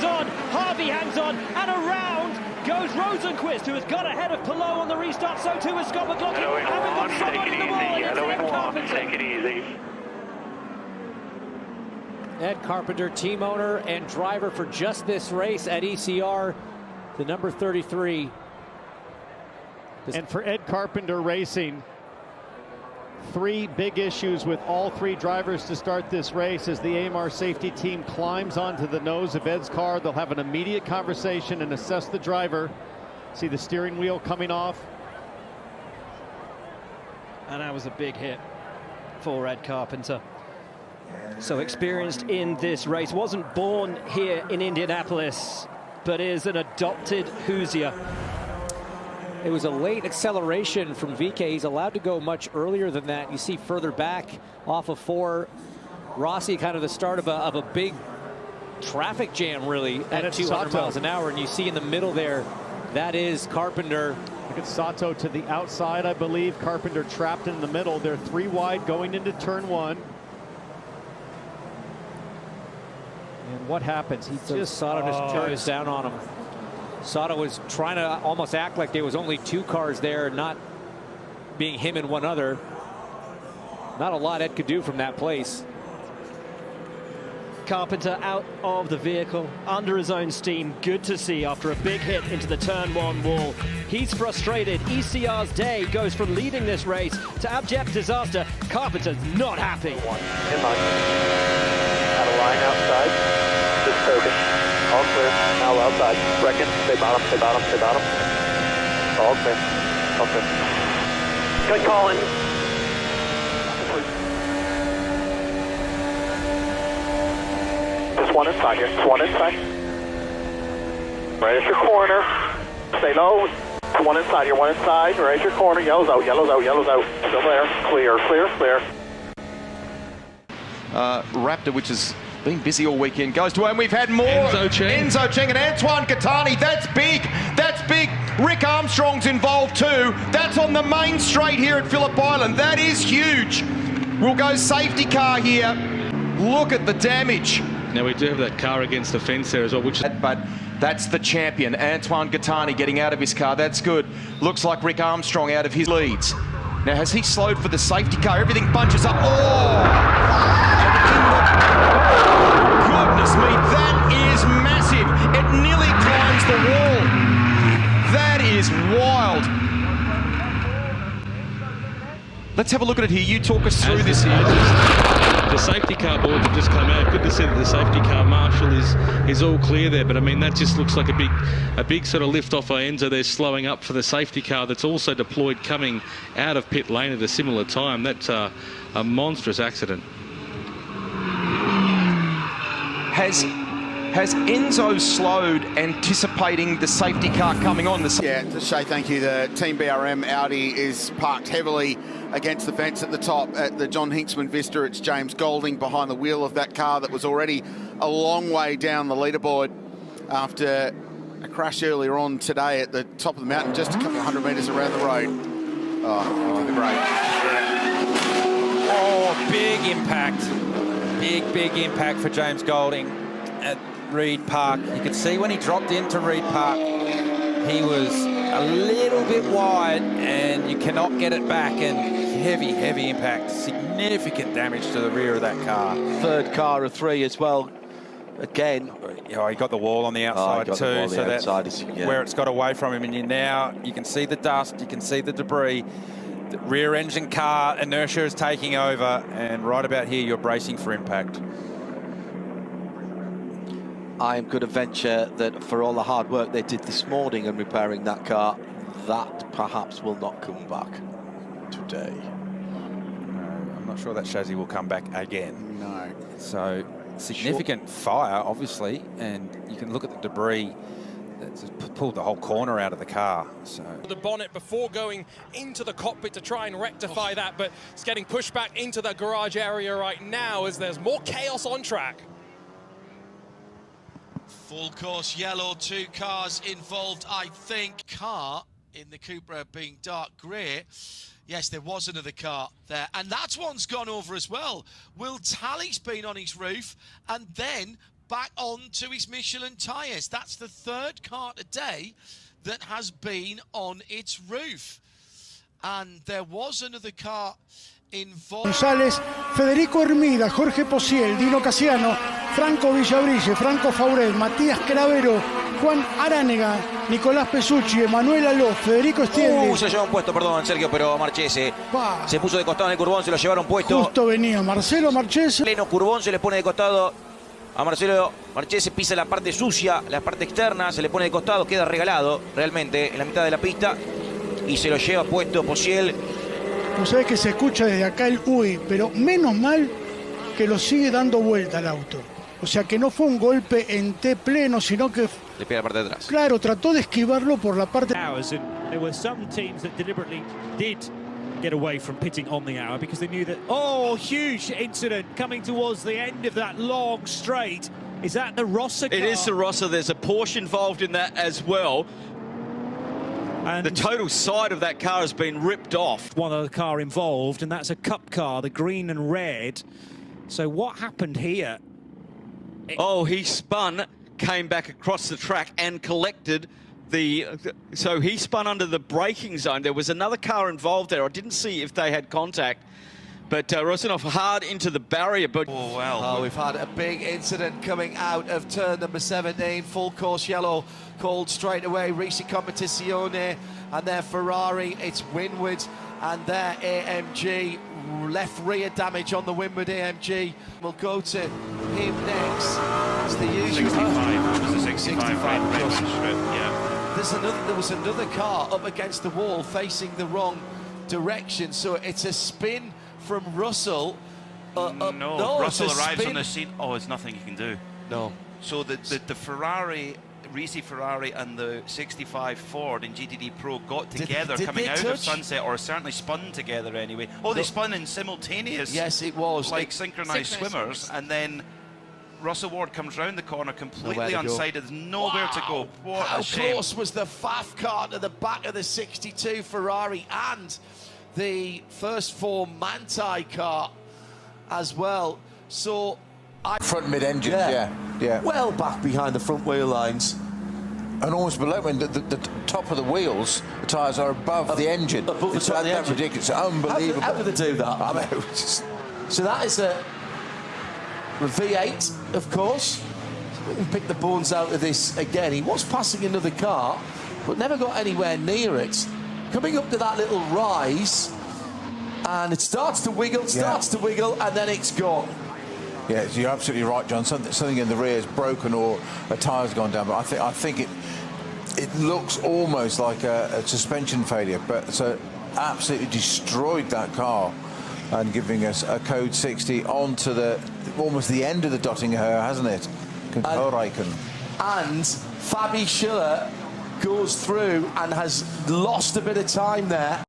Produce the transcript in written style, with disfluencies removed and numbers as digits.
hangs on, Harvey hangs on, and around goes Rosenquist, who has got ahead of Palou on the restart. So too is Scott McLaughlin. And we've got someone in the wall, and it's Ed Carpenter. Take it easy. Ed Carpenter, team owner and driver for just this race at ECR, the number 33. And for Ed Carpenter Racing, three big issues with all three drivers to start this race. As the AMR safety team climbs onto the nose of Ed's car, they'll have an immediate conversation and assess the driver. See the steering wheel coming off. And that was a big hit for Ed Carpenter. So experienced in this race, wasn't born here in Indianapolis, but is an adopted Hoosier. It was a late acceleration from VK. He's allowed to go much earlier than that. You see further back off of 4, Rossi, kind of the start of a big traffic jam, really, at 200 miles an hour. And you see in the middle there, that is Carpenter. Look at Sato to the outside, I believe. Carpenter trapped in the middle. They're 3 wide going into turn 1. And what happens? He just Sato just turns down on him. Sato was trying to almost act like there was only 2 cars there, not being him and one other. Not a lot Ed could do from that place. Carpenter out of the vehicle, under his own steam. Good to see after a big hit into the turn 1 wall. He's frustrated. ECR's day goes from leading this race to abject disaster. Carpenter's not happy. In line. Out of line outside. Just focus. All clear. Now outside. Reckon. Stay bottom. Stay bottom. Stay bottom. All clear. All clear. Good calling. Just one inside here. Just one inside. Right at your corner. Stay low. One inside here. One inside. Right at your corner. Yellow's out. Yellow's out. Yellow's out. Still there. Clear. Clear. Clear. Raptor, which has been busy all weekend, goes to, and we've had more. Enzo Cheng and Antoine Gattani. That's big. That's big. Rick Armstrong's involved too. That's on the main straight here at Phillip Island. That is huge. We'll go safety car here. Look at the damage. Now we do have that car against the fence there as well, which. But that's the champion, Antoine Gattani, getting out of his car. That's good. Looks like Rick Armstrong out of his leads. Now, has he slowed for the safety car? Everything bunches up. Oh! Goodness me, that is massive. It nearly climbs the wall. That is wild. Let's have a look at it here. You talk us through this here. The safety car boards have just come out. Good to see that the safety car marshal is all clear there. But I mean, that just looks like a big sort of lift off by Enzo. They're slowing up for the safety car that's also deployed coming out of pit lane at a similar time. That's a monstrous accident. Has Enzo slowed anticipating the safety car coming on? Yeah, to say thank you. The Team BRM Audi is parked heavily against the fence at the top at the John Hinksman Vista. It's James Golding behind the wheel of that car that was already a long way down the leaderboard after a crash earlier on today at the top of the mountain, just a couple of 100 metres around the road. Oh, into the grate. Oh, big impact. Big impact for James Golding at Reed Park. You could see when he dropped into Reed Park, he was a little bit wide and you cannot get it back, and heavy impact. Significant damage to the rear of that car. Third car of 3 as well. Again. Oh, he got the wall on the outside too, so that's where it's got away from him, and you can see the dust, you can see the debris. The rear engine car inertia is taking over, and right about here you're bracing for impact. I am going to venture that for all the hard work they did this morning in repairing that car, that perhaps will not come back today. No, I'm not sure that chassis will come back again. No. So significant fire, obviously, and you can look at the debris. It's pulled the whole corner out of the car. So the bonnet before going into the cockpit to try and rectify that, but it's getting pushed back into the garage area right now as there's more chaos on track. Full course yellow, 2 cars involved, I think. Car in the Cupra being dark grey. Yes, there was another car there, and that one's gone over as well. Will Talley's been on his roof, and then back on to his Michelin tyres. That's the third car today that has been on its roof. And there was another car involved. González, Federico Hermida, Jorge Posiel, Dino Casiano, Franco Villabrille, Franco Fauret, Matías Cravero, Juan Aránega, Nicolás Pesucci, Emanuel Aló, Federico Stielli. Se lo llevaron puesto, perdón, Sergio, pero Marchese se puso de costado en el curbón, se lo llevaron puesto. Justo venía Marcelo Marchese. Pleno curbón, se le pone de costado a Marcelo Marchese, pisa la parte sucia, la parte externa, se le pone de costado, queda regalado realmente en la mitad de la pista y se lo lleva puesto Posiel. Vos sabés que se escucha desde acá el uy, pero menos mal que lo sigue dando vuelta al auto. O sea que no fue un golpe en T pleno, sino que le pega la parte de atrás. Claro, trató de esquivarlo por la parte. There were some teams that deliberately did get away from pitting on the hour because they knew that. Oh, huge incident coming towards the end of that long straight. Is that the Rosser car? It is the Rosser. There's a Porsche involved in that as well. And the total side of that car has been ripped off. One other car involved, and that's a Cup car, the green and red. So what happened here? Oh, he spun, came back across the track and collected the... So he spun under the braking zone. There was another car involved there. I didn't see if they had contact. But Rosanov hard into the barrier, but... Oh, wow. Oh, we've had a big incident coming out of turn number 17. Full course yellow called straight away. Risi Competizione and their Ferrari. It's Winward and their AMG. Left rear damage on the Winward AMG. We'll go to him next. It's the usual... 65. It was a 65 right strip, yeah. There was another car up against the wall facing the wrong direction. So it's a spin from Russell. No, Russell arrives on the scene. Oh, there's nothing you can do. No. So the Ferrari, Risi Ferrari and the 65 Ford in GTD Pro got together coming out of Sunset, or certainly spun together anyway. Oh, they spun in simultaneous. Yes, it was. Like synchronized swimmers. And then Russell Ward comes round the corner completely unsighted. There's nowhere to go. What How a shame. close was the FAF car to the back of the 62 Ferrari and the first four Manti car as well. So front mid-engine, yeah. Well back behind the front wheel lines. And almost below, when the top of the wheels, the tyres are above the engine. Above the top of the engine. Ridiculous, unbelievable. How do they do that? I mean, so that is a V8, of course. We can pick the bones out of this again. He was passing another car, but never got anywhere near it. Coming up to that little rise, and it starts to wiggle, and then it's gone. Yeah, you're absolutely right, John. Something in the rear is broken or a tyre's gone down. But I think it looks almost like a suspension failure. But so absolutely destroyed that car and giving us a code 60 onto almost the end of the Dotting Her, hasn't it? And Fabi Schiller goes through and has lost a bit of time there.